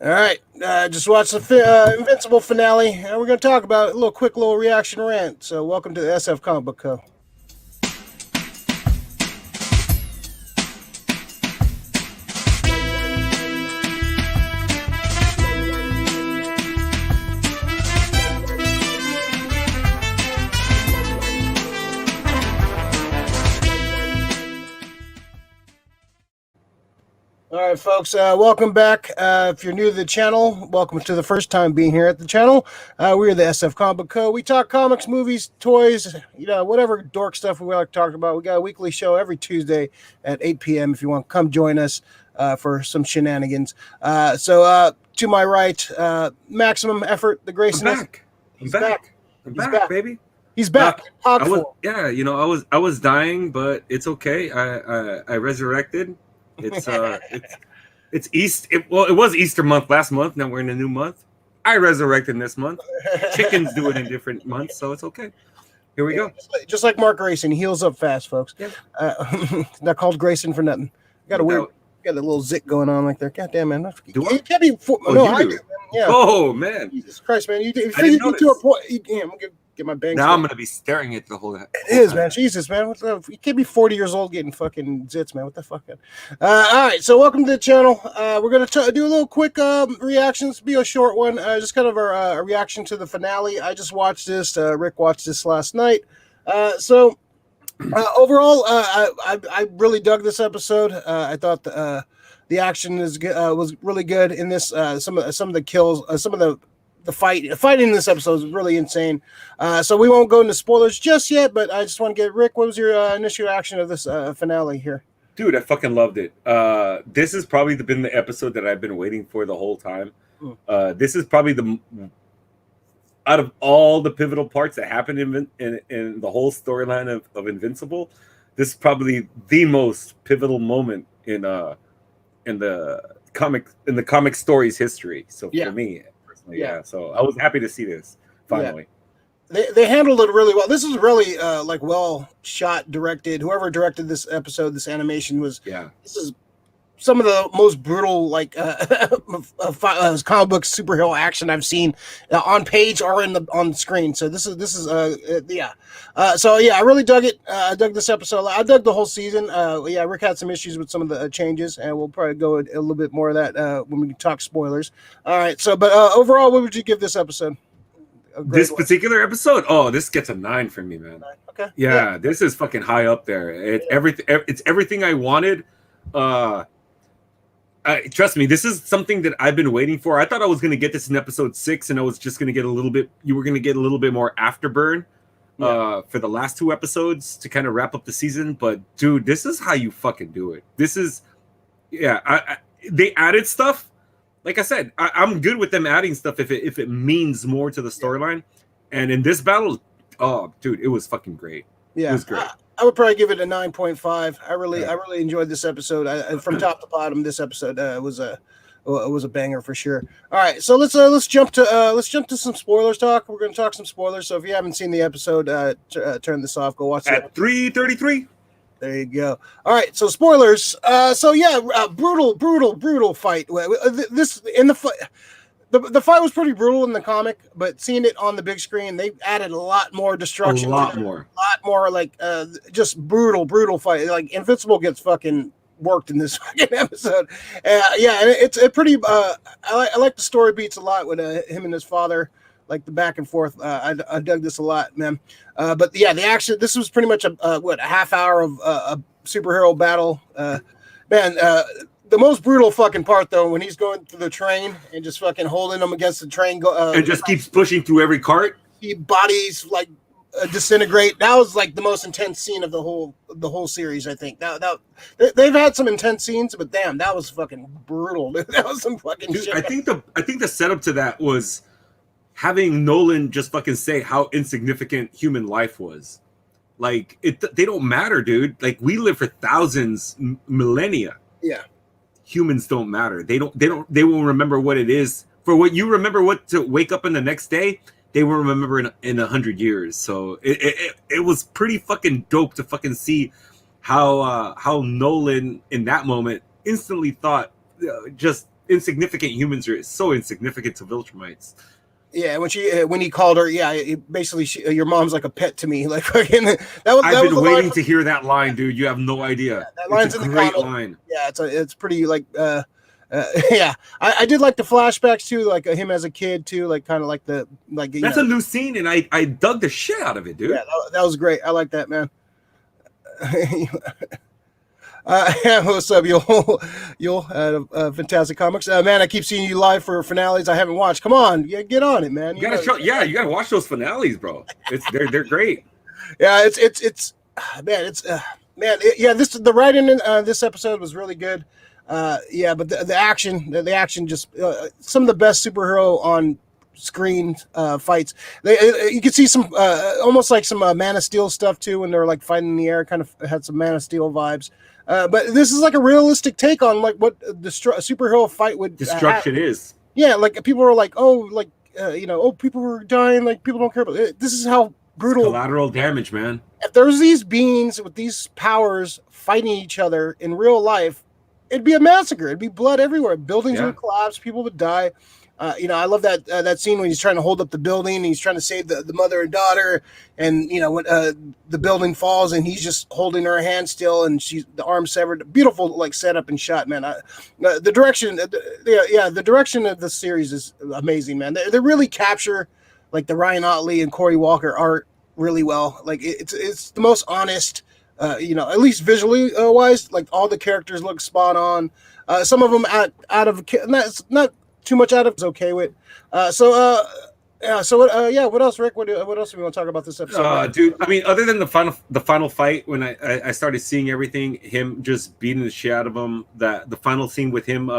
All right, just watched the Invincible finale, and we're going to talk about a quick little reaction rant. So, welcome to the SF Comic Book Co. All right, folks, welcome back. If you're new to the channel, welcome to the first time being here at the channel. We're the SF Comic Book Co. We talk comics, movies, toys, whatever dork stuff we like to talk about. We got a weekly show every Tuesday at 8 p.m. If you want to come join us for some shenanigans. To my right, maximum effort, the Grayson. I'm back. He's back. I'm back, baby. He's back. I was dying, but it's okay. I resurrected. It's East. It was Easter month last month. Now we're in a new month. I resurrected this month. Chickens do it in different months, so it's okay. Here we go. Just like Mark Grayson, he heals up fast, folks. Yeah. Not called Grayson for nothing. Got a little zit going on like there. God damn, man. Do I? You can't be. I do. Man. Yeah. Oh man. Jesus Christ, man. You to a point. I'm gonna get my bangs. Now I'm gonna be staring at the whole. It is, man. Jesus, man. You can't be 40 years old getting fucking zits, man. What the fuck? All right, so welcome to the channel. We're gonna do a little quick reactions. Be a short one. Just kind of a reaction to the finale. I just watched this. Rick watched this last night. Overall, I really dug this episode. I thought the action was really good in this. Some of the kills, some of the fighting in this episode is really insane. So we won't go into spoilers just yet, but I just want to get Rick. What was your initial reaction of this finale here? Dude, I fucking loved it. This has probably been the episode that I've been waiting for the whole time. This is probably out of all the pivotal parts that happened in the whole storyline of Invincible, this is probably the most pivotal moment in the comic story's history. So for me personally, yeah. So I was happy to see this finally. Yeah. They handled it really well. This is really well shot, directed. Whoever directed this episode, this animation was. Yeah. This is some of the most brutal comic book superhero action I've seen on page or on screen. So this is I really dug it. I dug this episode. I dug the whole season. Rick had some issues with some of the changes, and we'll probably go a little bit more of that when we talk spoilers. All right. So, but overall, what would you give this episode? This particular episode, this gets a 9 from me, man. 9. Okay. Yeah, this is fucking high up there. It's everything I wanted. Trust me, this is something that I've been waiting for. I thought I was going to get this in episode 6, and I was just going to get you were going to get a little bit more afterburn for the last 2 episodes to kind of wrap up the season. But dude, this is how you fucking do it. This is, they added stuff. Like I said, I'm good with them adding stuff if it means more to the storyline. And in this battle, oh, dude, it was fucking great. Yeah, it was great. I would probably give it a 9.5. I really enjoyed this episode. From top to bottom, this episode was a banger for sure. All right, so let's jump to some spoilers talk. We're going to talk some spoilers. So if you haven't seen the episode, turn this off. Go watch it at 3:33. There you go. All right, so spoilers. Brutal fight. This in the fight. The fight was pretty brutal in the comic, but seeing it on the big screen, they added a lot more destruction. A lot more just brutal fight. Like Invincible gets fucking worked in this fucking episode. It's pretty. I like the story beats a lot with him and his father, like the back and forth. I dug this a lot, man. But the action. This was pretty much a half hour of a superhero battle, man. The most brutal fucking part, though, when he's going through the train and just fucking holding them against the train, and just keeps pushing through every cart. Bodies like disintegrate. That was like the most intense scene of the whole series. I think they've had some intense scenes, but damn, that was fucking brutal. Dude. That was some fucking shit. I think the setup to that was having Nolan just fucking say how insignificant human life was. Like they don't matter, dude. Like we live for thousands, millennia. Yeah. Humans don't matter. They will remember what it is. For what you remember what to wake up in the next day, they will remember in 100 years. So it was pretty fucking dope to fucking see how Nolan in that moment instantly thought just insignificant humans are so insignificant to Viltrumites. Yeah, when he called her, basically, your mom's like a pet to me. Like fucking I've been waiting to hear that line, dude. You have no idea. That line's it's a in great the comic. line. Yeah, it's pretty like yeah. I did like the flashbacks too, like him as a kid too, like kind of like the like. That's a new scene, and I dug the shit out of it, dude. Yeah, that was great. I like that, man. What's up, you'll Fantastic Comics, man. I keep seeing you live for finales I haven't watched. Come on, get on it, man. You gotta watch those finales, bro. They're great. Yeah, it's man, the writing in this episode was really good. Yeah, but the action just some of the best superhero on screen fights. You could see some almost like some Man of Steel stuff too when they're like fighting in the air. Kind of had some Man of Steel vibes. But this is like a realistic take on like what the superhero fight would destruction is. Yeah, like people are like, oh, like people were dying. Like people don't care about it. This is how brutal. It's collateral damage, man. If there's these beings with these powers fighting each other in real life, it'd be a massacre. It'd be blood everywhere. Buildings would collapse. People would die. I love that scene when he's trying to hold up the building and he's trying to save the mother and daughter, and when the building falls and he's just holding her hand still and the arm severed. Beautiful like setup and shot, man. The direction, the direction of the series is amazing, man. They really capture like the Ryan Otley and Corey Walker art really well. Like it's the most honest. At least visually wise, like all the characters look spot on. Some of them out of not too much out of is okay with. So what else, Rick? What else do we want to talk about this episode? Dude, I mean, other than the final fight, when I started seeing everything, him just beating the shit out of him, the final scene with him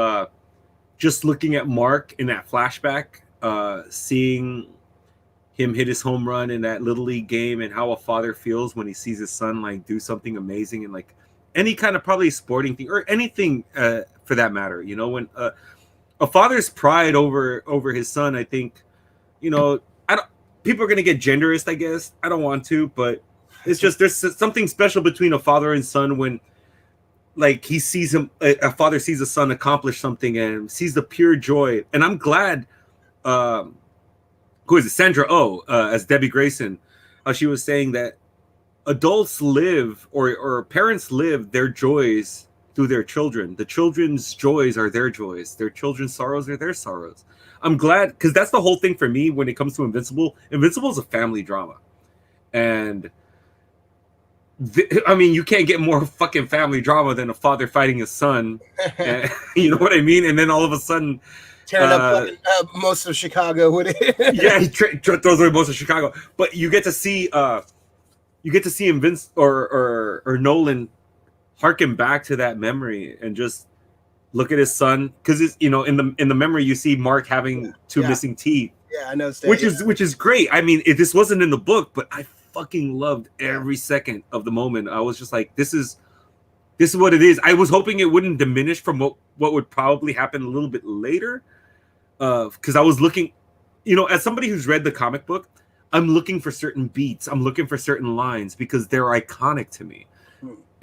just looking at Mark in that flashback, seeing him hit his home run in that little league game, and how a father feels when he sees his son like do something amazing, and like any kind of probably sporting thing or anything for that matter, when a father's pride over his son. I think, people are gonna get genderist, I guess. I don't want to, but it's just there's something special between a father and son when like he sees a father sees a son accomplish something and sees the pure joy. And I'm glad who is it? Sandra Oh, as Debbie Grayson, she was saying that adults live or parents live their joys through their children. The children's joys are their joys. Their children's sorrows are their sorrows. I'm glad, because that's the whole thing for me when it comes to Invincible. Invincible is a family drama. And you can't get more fucking family drama than a father fighting his son. You know what I mean? And then all of a sudden, tearing up most of Chicago with it. Yeah, he throws away most of Chicago. But you get to see or Nolan harken back to that memory and just look at his son, because it's in the memory you see Mark having two missing teeth. Yeah, I know. Which is great. I mean, this wasn't in the book, but I fucking loved every second of the moment. I was just like, this is what it is. I was hoping it wouldn't diminish from what would probably happen a little bit later. Because I was looking, as somebody who's read the comic book, I'm looking for certain beats. I'm looking for certain lines because they're iconic to me.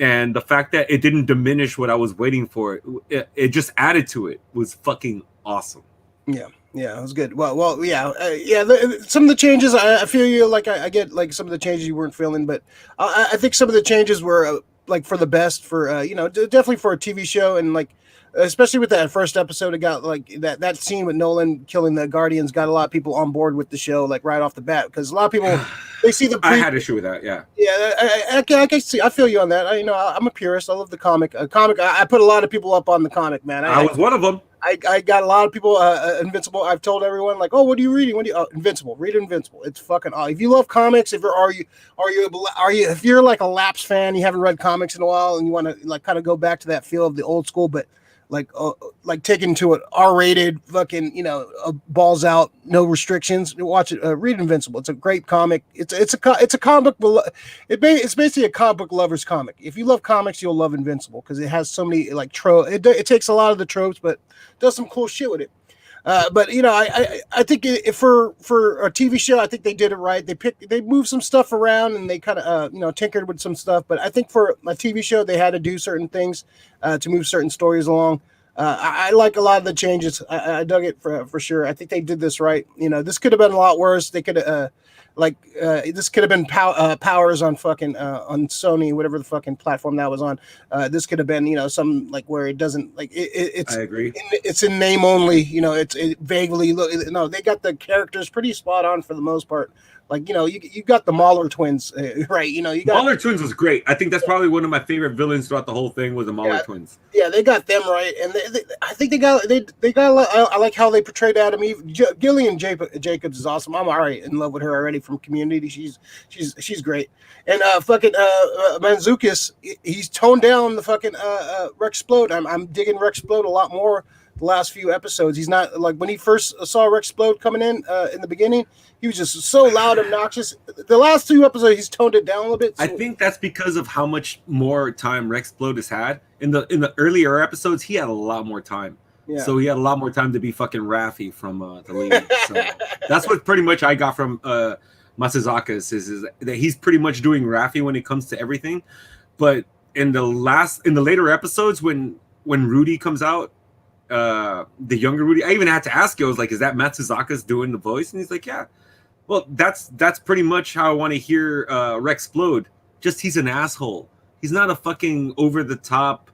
And the fact that it didn't diminish what I was waiting for, it just added to it, was fucking awesome. Yeah, it was good. Well, yeah. Some of the changes, I feel you. Like I get like some of the changes you weren't feeling, but I think some of the changes were like for the best for definitely for a TV show, and like especially with that first episode, it got like that scene with Nolan killing the Guardians got a lot of people on board with the show like right off the bat, because a lot of people they see the I had issue with that. Yeah, I can see. I feel you on that. I'm a purist. I love the comic. I put a lot of people up on the comic, man. I was one of them. I got a lot of people Invincible. I've told everyone like, oh, what are you reading? Invincible. Read Invincible. It's fucking awesome. If you love comics, if you're like a lapsed fan, you haven't read comics in a while, and you want to like kind of go back to that feel of the old school, but like taken to an R-rated fucking balls out, no restrictions. Watch it. Read Invincible. It's a great comic. It's a comic. It's basically a comic book lover's comic. If you love comics, you'll love Invincible because it has so many like it takes a lot of the tropes, but does some cool shit with it. But I think for a TV show, I think they did it right. They moved some stuff around and they kind of tinkered with some stuff. But I think for a TV show, they had to do certain things to move certain stories along. I like a lot of the changes. I dug it for sure. I think they did this right. This could have been a lot worse. They could this could have been powers on fucking on Sony, whatever the fucking platform that was on. This could have been some like where it doesn't like it's. I agree. It's in name only. It vaguely look. No, they got the characters pretty spot on for the most part. Like you got the Mauler twins, right? You got Mauler twins was great. I think that's probably one of my favorite villains throughout the whole thing was the Mauler twins. Yeah, they got them right, and I think they got. I like how they portrayed Adam Eve. Gillian Jacobs is awesome. I'm already in love with her already from Community. She's great. And Mantzoukas, he's toned down the fucking Rex Splode. I'm digging Rex Splode a lot more the last few episodes. He's not like when he first saw Rex Splode coming in the beginning. He was just so loud, obnoxious. The last 2 episodes, he's toned it down a little bit. So. I think that's because of how much more time Rex Splode has had. In the earlier episodes, he had a lot more time. Yeah. So he had a lot more time to be fucking Raffi from the league. So that's what pretty much I got from Matsuzakas is that he's pretty much doing Raffi when it comes to everything. But in the later episodes when Rudy comes out, the younger Rudy, I even had to ask you, I was like, is that Matsuzakas doing the voice? And he's like, yeah. Well, that's pretty much how I want to hear Rex Splode. Just he's an asshole. He's not a fucking over the top,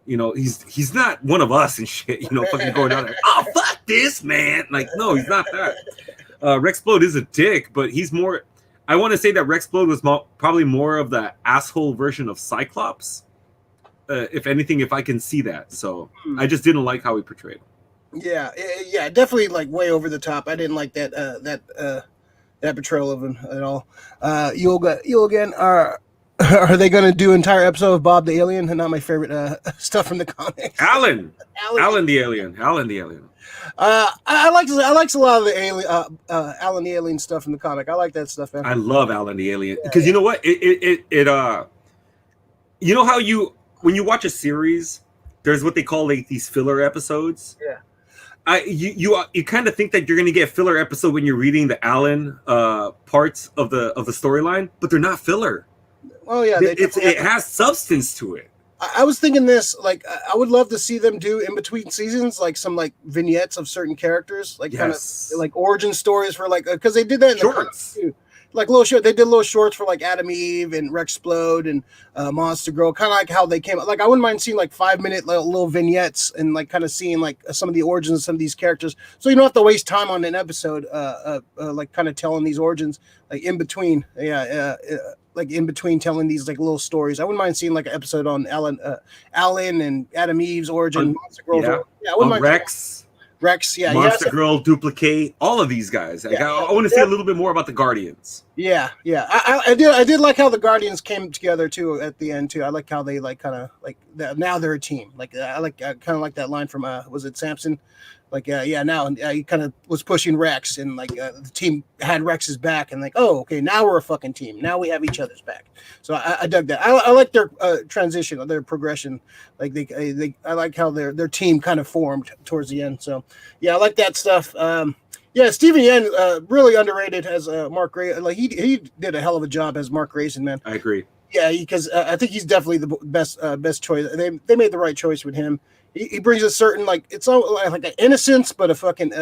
he's not one of us and shit, fucking going out there, oh fuck this man. Like, no, he's not that. Rex Splode is a dick, but he's more, I want to say that Rex Splode was probably more of the asshole version of Cyclops. If anything, if I can see that. So I just didn't like how he portrayed him. Yeah, definitely like way over the top. I didn't like that portrayal of him at all. You again are they going to do an entire episode of Bob the Alien? And not my favorite stuff from the comics. Alan the Alien. I like a lot of the alien Alan the Alien stuff in the comic. I like that stuff. Man. I love Alan the Alien because you know what you know how when you watch a series, there's what they call like these filler episodes. Yeah. You kind of think that you're going to get a filler episode when you're reading the Alan parts of the storyline, but they're not filler. Oh yeah, it has substance to it. I was thinking this, like, I would love to see them do in between seasons, like some like vignettes of certain characters, like kind of like origin stories for like because they did that in shorts. The too. Like little short, they did little shorts for like Adam Eve and Rex Splode and Monster Girl, kind of like how they came. Like I wouldn't mind seeing like 5-minute little vignettes and like kind of seeing like some of the origins of some of these characters, so you don't have to waste time on an episode, like kind of telling these origins like in between. Like in between telling these like little stories. I wouldn't mind seeing like an episode on Alan and Adam Eve's origin, Monster Girl's origin. I wouldn't mind Rex, Monster Girl, Duplicate, all of these guys. Like, I want to see a little bit more about the Guardians. Yeah. I did like how the Guardians came together too at the end too. I like how they like kind of like now they're a team. Like I kind of like that line from was it Samson? Like now he kind of was pushing Rex and like the team had Rex's back and like, oh okay, now we're a fucking team. Now we have each other's back. So I dug that. I like their transition, their progression. Like I like how their team kind of formed towards the end. So yeah, I like that stuff. Steven Yeun really underrated as Mark Grayson. Like he did a hell of a job as Mark Grayson, man. I agree. Yeah, because I think he's definitely the best choice. They made the right choice with him. He brings a certain like it's all like an innocence, but a fucking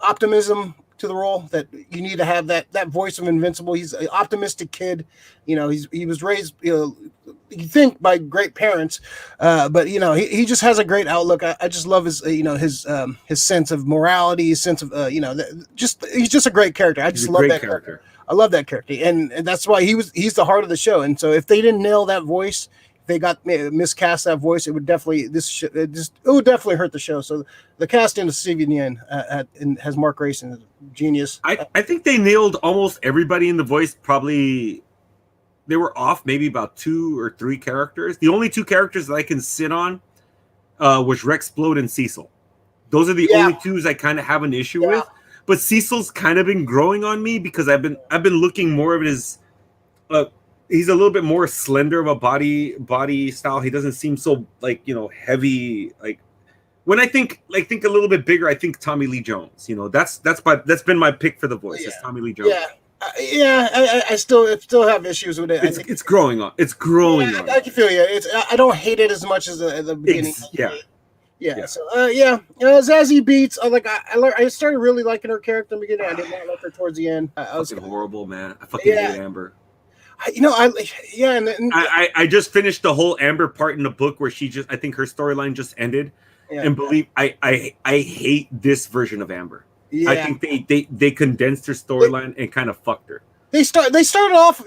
optimism to the role that you need to have that voice of Invincible. He's an optimistic kid. He was raised you think by great parents, but he just has a great outlook. I just love his his sense of morality, his sense of he's just a great character. I just love that character. I love that character, and that's why he's the heart of the show. And so if they didn't nail that voice, they got miscast that voice, it would definitely hurt the show. So the casting of Steven Yeun has Mark Grayson, genius. I think they nailed almost everybody in the voice. Probably they were off maybe about 2 or 3 characters. The only 2 characters that I can sit on was Rex Splode and Cecil. Those are the only 2s I kind of have an issue with. But Cecil's kind of been growing on me because I've been looking more of his. He's a little bit more slender of a body style. He doesn't seem so like heavy. Like when I think a little bit bigger, I think Tommy Lee Jones. That's been my pick for the voice. It's Tommy Lee Jones. I still have issues with it. It's growing on. It's growing on. I can feel you. I don't hate it as much as at the beginning. Yeah. So Zazie Beetz. I started really liking her character in the beginning. I did not like her towards the end. I was horrible, man. I fucking hate Amber. I just finished the whole Amber part in the book where I think her storyline just ended. Yeah. And I hate this version of Amber. Yeah. I think they condensed her storyline and kind of fucked her. She started off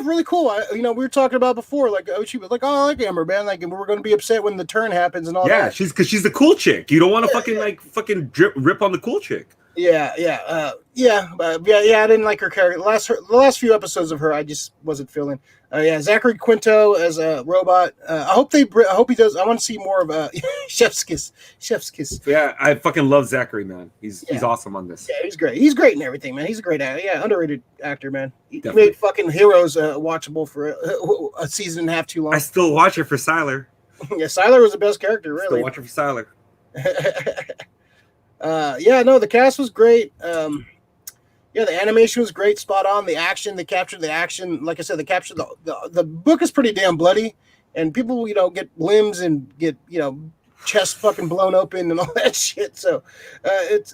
really cool. We were talking about before, she was like, oh, I like Amber, man. Like, and we're going to be upset when the turn happens and all that. Yeah, because the cool chick. You don't want to fucking rip on the cool chick. I didn't like her character. The last few episodes of her, I just wasn't feeling. Zachary Quinto as a robot. I hope he does. I want to see more of Chef's Kiss. Yeah, I fucking love Zachary, man. He's awesome on this. Yeah, he's great. He's great in everything, man. He's a great actor. Yeah, underrated actor, man. He made fucking Heroes watchable for a season and a half too long. I still watch it for Siler. Yeah, Siler was the best character, really. Still watch it for Siler. The cast was great. The animation was great, spot on. The action, they captured the action. Like I said, they captured the book is pretty damn bloody, and people, get limbs and get, chest fucking blown open and all that shit. So,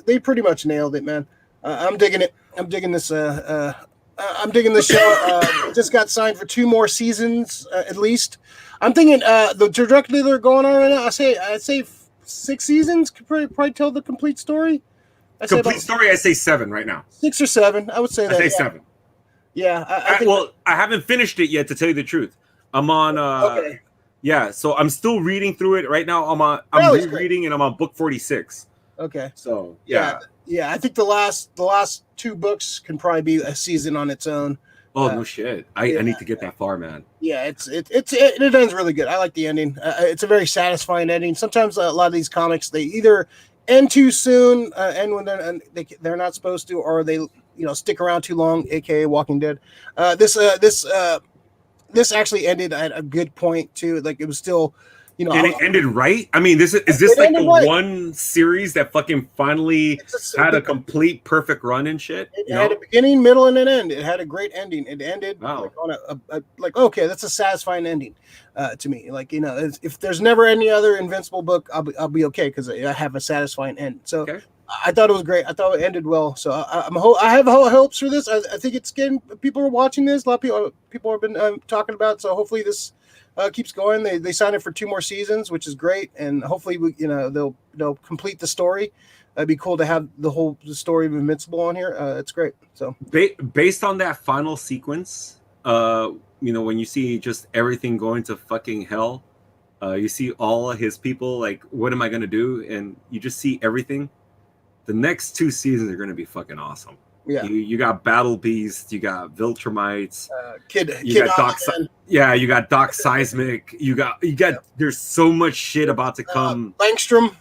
they pretty much nailed it, man. I'm digging it. I'm digging this. I'm digging the show. Just got signed for 2 more seasons at least. I'm thinking the trajectory they're going on right now. I'd say 6 seasons could probably tell the complete story. I say 7 right now. 6 or 7, I would say that. I say 7. Yeah, I haven't finished it yet, to tell you the truth. I'm on. Okay. Yeah, so I'm still reading through it right now. I'm rereading and I'm on book 46. Okay. So yeah. I think the last 2 books can probably be a season on its own. Oh no shit! I need to get that far, man. Yeah, it ends really good. I like the ending. It's a very satisfying ending. Sometimes a lot of these comics, they either end too soon, end when they're not supposed to, or they stick around too long, aka Walking Dead. This actually ended at a good point too. Like, it was still, and it ended right. I mean, is this like the one series that fucking finally had a complete perfect run and shit? It had a beginning, middle, and an end. It had a great ending. It ended on okay, that's a satisfying ending to me. Like, if there's never any other Invincible book, I'll be okay because I have a satisfying end. So okay. I thought it was great. I thought it ended well. So I have hopes for this. I think it's getting, people are watching this. A lot of people have been talking about it. So hopefully this keeps going. They signed it for 2 more seasons, which is great, and hopefully they'll complete the story. It'd be cool to have the story of Invincible on here. It's great. So based on that final sequence, when you see just everything going to fucking hell, you see all of his people like, what am I gonna do? And you just see everything. The next 2 seasons are gonna be fucking awesome. Yeah, you got Battle Beast, you got Viltrumites, you got Doc Seismic, you got. There's so much shit about to come. Langstrom.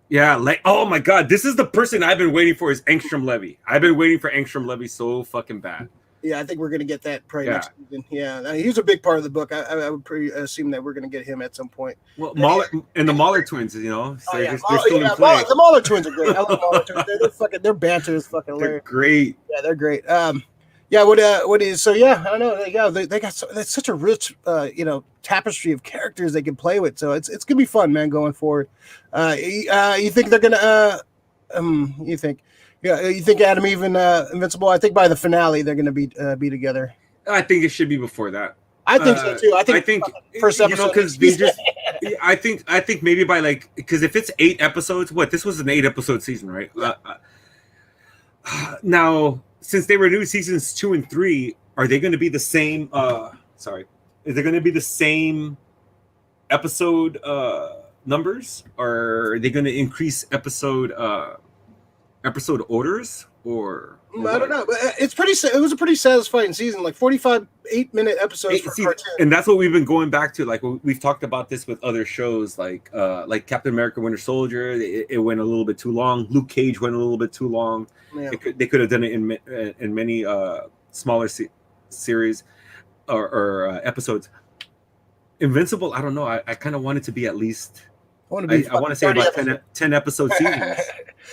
Yeah, oh my god, this is the person I've been waiting for, is Angstrom Levy. I've been waiting for Angstrom Levy so fucking bad. Yeah, I think we're gonna get that probably next season. Yeah, he was a big part of the book. I would assume that we're gonna get him at some point. Well, Mahler and the Mahler twins, they're still in play. The Mahler twins are great. I love Mahler twins. Their banter is fucking hilarious. They're great. Yeah, they're great. What is so? Yeah, I know. Yeah, they got that's such a rich, tapestry of characters they can play with. So it's gonna be fun, man, going forward. You think they're gonna? You think? Yeah, you think Adam Eve and Invincible? I think by the finale they're going to be together. I think it should be before that. I think so too. I think first episode, because they just. I think maybe by because if it's 8 episodes, this was an 8-episode season, right? Yeah. Now, since they renewed seasons 2 and 3, are they going to be the same? Is there going to be the same episode numbers, or are they going to increase episode orders, or I don't know, but it was a pretty satisfying season, like 45 8-minute episodes for cartoon. And that's what we've been going back to. Like, we've talked about this with other shows, like Captain America Winter Soldier. It went a little bit too long. Luke Cage went a little bit too long. Yeah. They could have done it in many smaller series or episods. Invincible, I don't know. I kind of want it to be at least. I want to say about 10 episode seasons.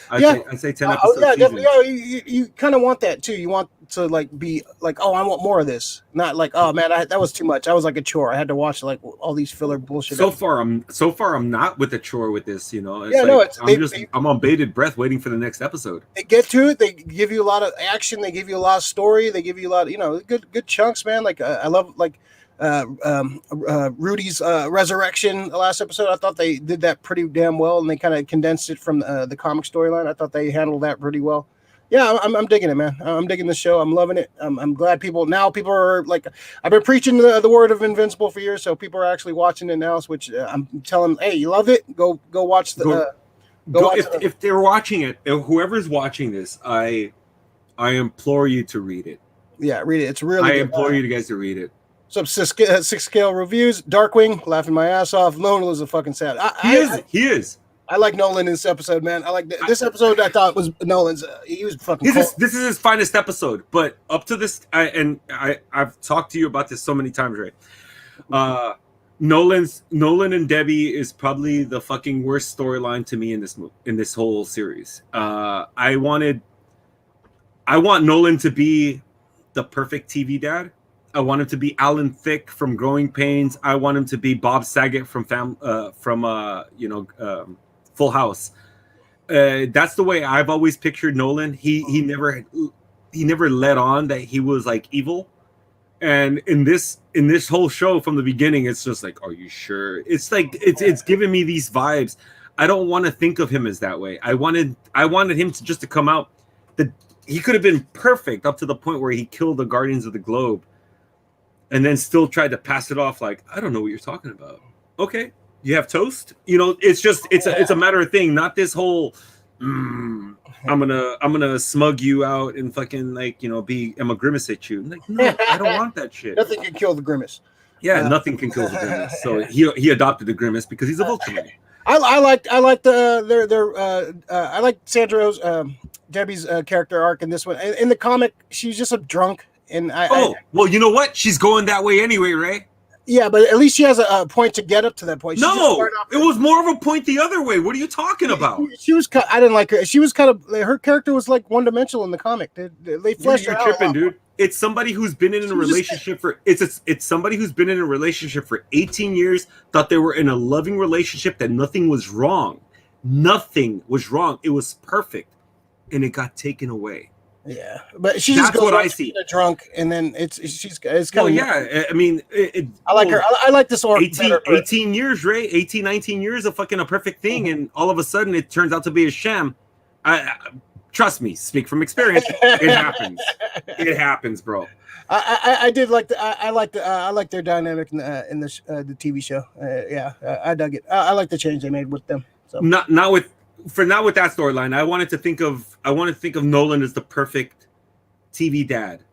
I'd say 10 episode seasons. Definitely. You kind of want that too. You want to like be like, oh, I want more of this. Not like, oh man, that was too much. I was like a chore. I had to watch like all these filler bullshit. So far I'm not with a chore with this. You know, it's yeah, like no, it's I'm on bated breath waiting for the next episode. they get to it. They give you a lot of action. They give you a lot of story. They give you a lot of good chunks, man. Like I love like Rudy's resurrection. The last episode, I thought they did that pretty damn well, and they kind of condensed it from the comic storyline. I thought they handled that pretty well. Yeah, I'm digging it, man. I'm digging the show. I'm loving it. I'm glad people are like, I've been preaching the word of Invincible for years, so people are actually watching it now. Which I'm telling, hey, you love it? Go watch the. If they're watching it, whoever's watching this, I implore you to read it. Yeah, read it. It's really. I implore you guys to read it. Some six scale reviews. Darkwing, laughing my ass off. Nolan was a fucking sad. He is. I like Nolan in this episode, man. I like this episode. I thought was Nolan's. He was fucking. This is his finest episode. But up to this, I've talked to you about this so many times, right? Nolan and Debbie is probably the fucking worst storyline to me in this whole series. I want Nolan to be the perfect TV dad. I want him to be Alan Thicke from Growing Pains. I want him to be Bob Saget from Full House. That's the way I've always pictured Nolan. He never let on that he was like evil. And in this whole show from the beginning, it's just like, are you sure? It's like it's giving me these vibes. I don't want to think of him as that way. I wanted him to come out that he could have been perfect up to the point where he killed the Guardians of the Globe, and then still tried to pass it off like, I don't know what you're talking about. Okay, you have toast. You know, it's a matter of thing, not this whole. I'm gonna smug you out and fucking I'm a grimace at you. Like, no, I don't want that shit. Nothing can kill the grimace. Yeah, nothing can kill the grimace. So he adopted the grimace because he's a Vulcan. I like I like Sandra's Debbie's character arc in this one. In the comic, she's just a drunk, and well, you know what? She's going that way anyway, right? Yeah, but at least she has a point to get up to that point. No, it was more of a point the other way. What are you talking about? She was. I didn't like her. She was kind of. Her character was like one dimensional in the comic. They fleshed her out. You're tripping, dude. It's somebody who's been in a relationship for. It's somebody who's been in a relationship for 18 years. Thought they were in a loving relationship. That nothing was wrong. Nothing was wrong. It was perfect, and it got taken away. Yeah, but she that's just what I see. Drunk, and then it's kind of. Yeah, I mean, I like her. I like this orc 18 years, Ray. 18, 19 years of fucking a perfect thing, and all of a sudden it turns out to be a sham. Trust me, speak from experience. It happens. It happens, bro. I did like I like their dynamic in the TV show. Yeah, I dug it. I like the change they made with them. So not with that storyline. I wanted to think of Nolan as the perfect TV dad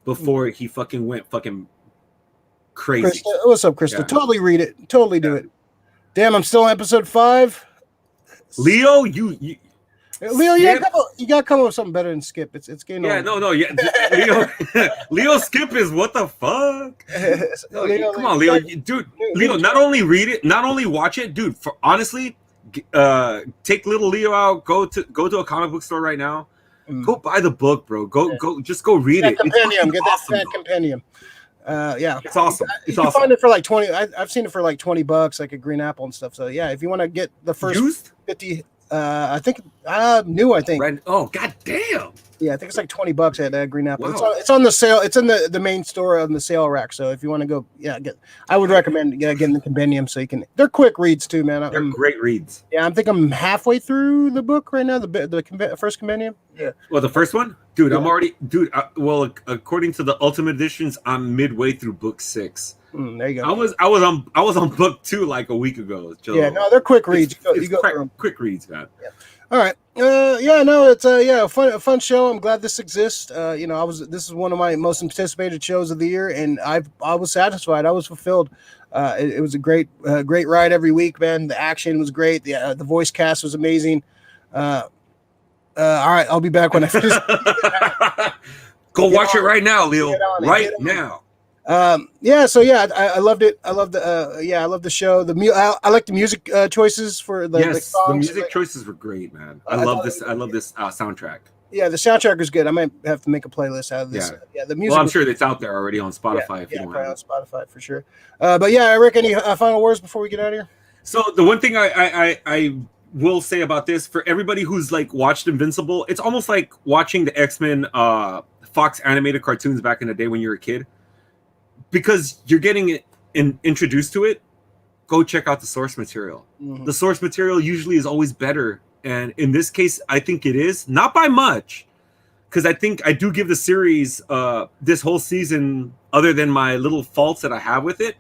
before he fucking went fucking crazy. Krista, what's up, Krista? Yeah. Totally read it. Totally do it. Damn, I'm still on episode 5. Leo, Leo, you gotta come up with something better than Skip. It's getting Leo Skip is what the fuck? Leo, come on, Leo, dude. Leo, not only read it, not only watch it, dude. Honestly, take little Leo out. Go to a comic book store right now. Go buy the book, bro. Just go read it. Compendium. Get that fat compendium. Yeah, it's awesome. You can find it for like 20. I've seen it for like $20, like a Green Apple and stuff. So yeah, if you want to get the first used 50. I think new. I think. Right. Oh, god damn. Yeah, I think it's like $20 at Green Apple. Wow. It's on the sale. It's in the main store on the sale rack. So if you want to go, I would recommend getting the compendium so you can. They're quick reads too, man. They're great reads. Yeah, I think I'm halfway through the book right now. The first compendium. Yeah. Well, the first one, dude. Yeah. I'm already, dude. Well, according to the Ultimate Editions, I'm midway through book 6. There you go. I was on book 2 like a week ago. So yeah, no, they're quick reads. Quick reads, man. Yeah. All right. It's a fun show. I'm glad this exists. This is one of my most anticipated shows of the year, and I was satisfied. I was fulfilled. It was a great ride every week, man. The action was great. The voice cast was amazing. All right, I'll be back when I finish. Go watch it right now, Leo. Right now. I loved it. I loved I love the show. I like the music choices for the songs. The music choices were great, man. I love this soundtrack. Yeah, the soundtrack is good. I might have to make a playlist out of this. Yeah, The music. Well, I'm sure it's out there already on Spotify if you don't probably have on it. Spotify for sure. But yeah, Rick, any final words before we get out of here? So the one thing I will say about this for everybody who's like watched Invincible, it's almost like watching the X-Men Fox animated cartoons back in the day when you were a kid, because you're getting it introduced to it. Go check out the source material. Mm-hmm. The source material usually is always better, and in this case, I think it is, not by much, because I think I do give the series this whole season, other than my little faults that I have with it,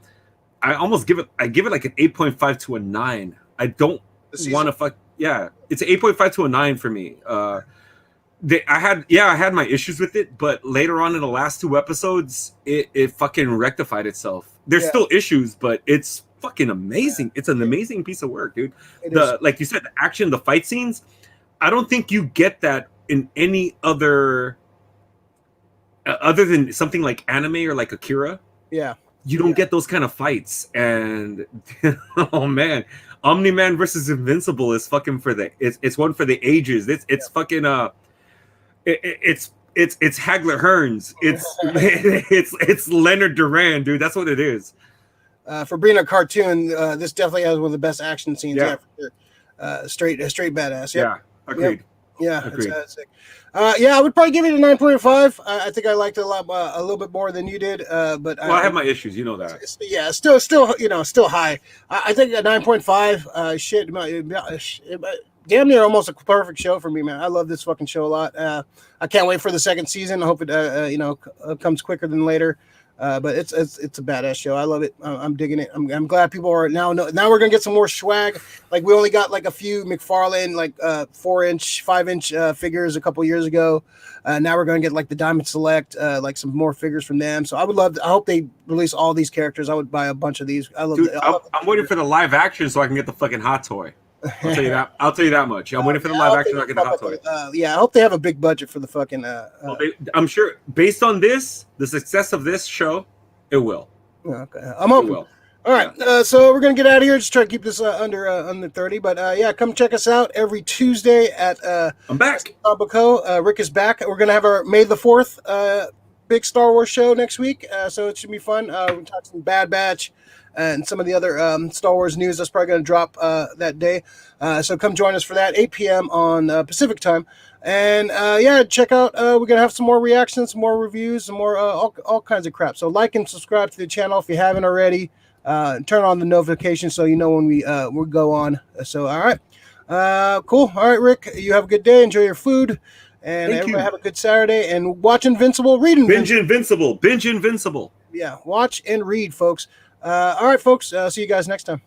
I give it like an 8.5 to a 9. I don't want to fuck. Yeah, it's an 8.5 to a 9 for me. I had my issues with it, but later on in the last 2 episodes, it fucking rectified itself. There's still issues, but it's fucking amazing. Yeah. It's an amazing piece of work, dude. Like you said, the action, the fight scenes, I don't think you get that in any other than something like anime or like Akira. Yeah. You don't get those kind of fights. And oh man, Omni-Man versus Invincible is fucking it's one for the ages. It's fucking it's Hagler Hearns. It's Leonard Duran, dude. That's what it is. For being a cartoon, this definitely has one of the best action scenes. Yeah, straight badass. Yep. Yeah, agreed. Yep. Yeah, agreed. It's sick. I would probably give it a 9.5. I think I liked it a little bit more than you did. But I have my issues, you know that. Still high. I think a 9.5. Damn near almost a perfect show for me, man. I love this fucking show a lot. I can't wait for the second season. I hope it comes quicker than later. But it's a badass show. I love it. I'm digging it. I'm glad people are now we're gonna get some more swag. Like we only got like a few McFarlane 4-inch, 5-inch figures a couple years ago. Now we're gonna get like the Diamond Select, like some more figures from them. So I hope they release all these characters. I would buy a bunch of these. I'm waiting for the live action so I can get the fucking hot toy. I'll tell you that. I'll tell you that much. I'm waiting for the live action so I can get the hot toy. I hope they have a big budget for the fucking. I'm sure based on the success of this show, it will. Okay, I'm hoping. It will. All right, so we're gonna get out of here. Just try to keep this under 30. But come check us out every Tuesday at. I'm back. Rick is back. We're gonna have our May the 4th big Star Wars show next week. So it should be fun. We're talking some Bad Batch. And some of the other Star Wars news that's probably going to drop that day. So come join us for that, 8 p.m. on Pacific time. And check out, we're going to have some more reactions, some more reviews, some more all kinds of crap. So like and subscribe to the channel if you haven't already. Turn on the notifications so you know when we go on. So, all right. Cool. All right, Rick, you have a good day. Enjoy your food. And everybody have a good Saturday. And watch Invincible, read Invincible. Binge Invincible. Yeah, watch and read, folks. All right, folks. See you guys next time.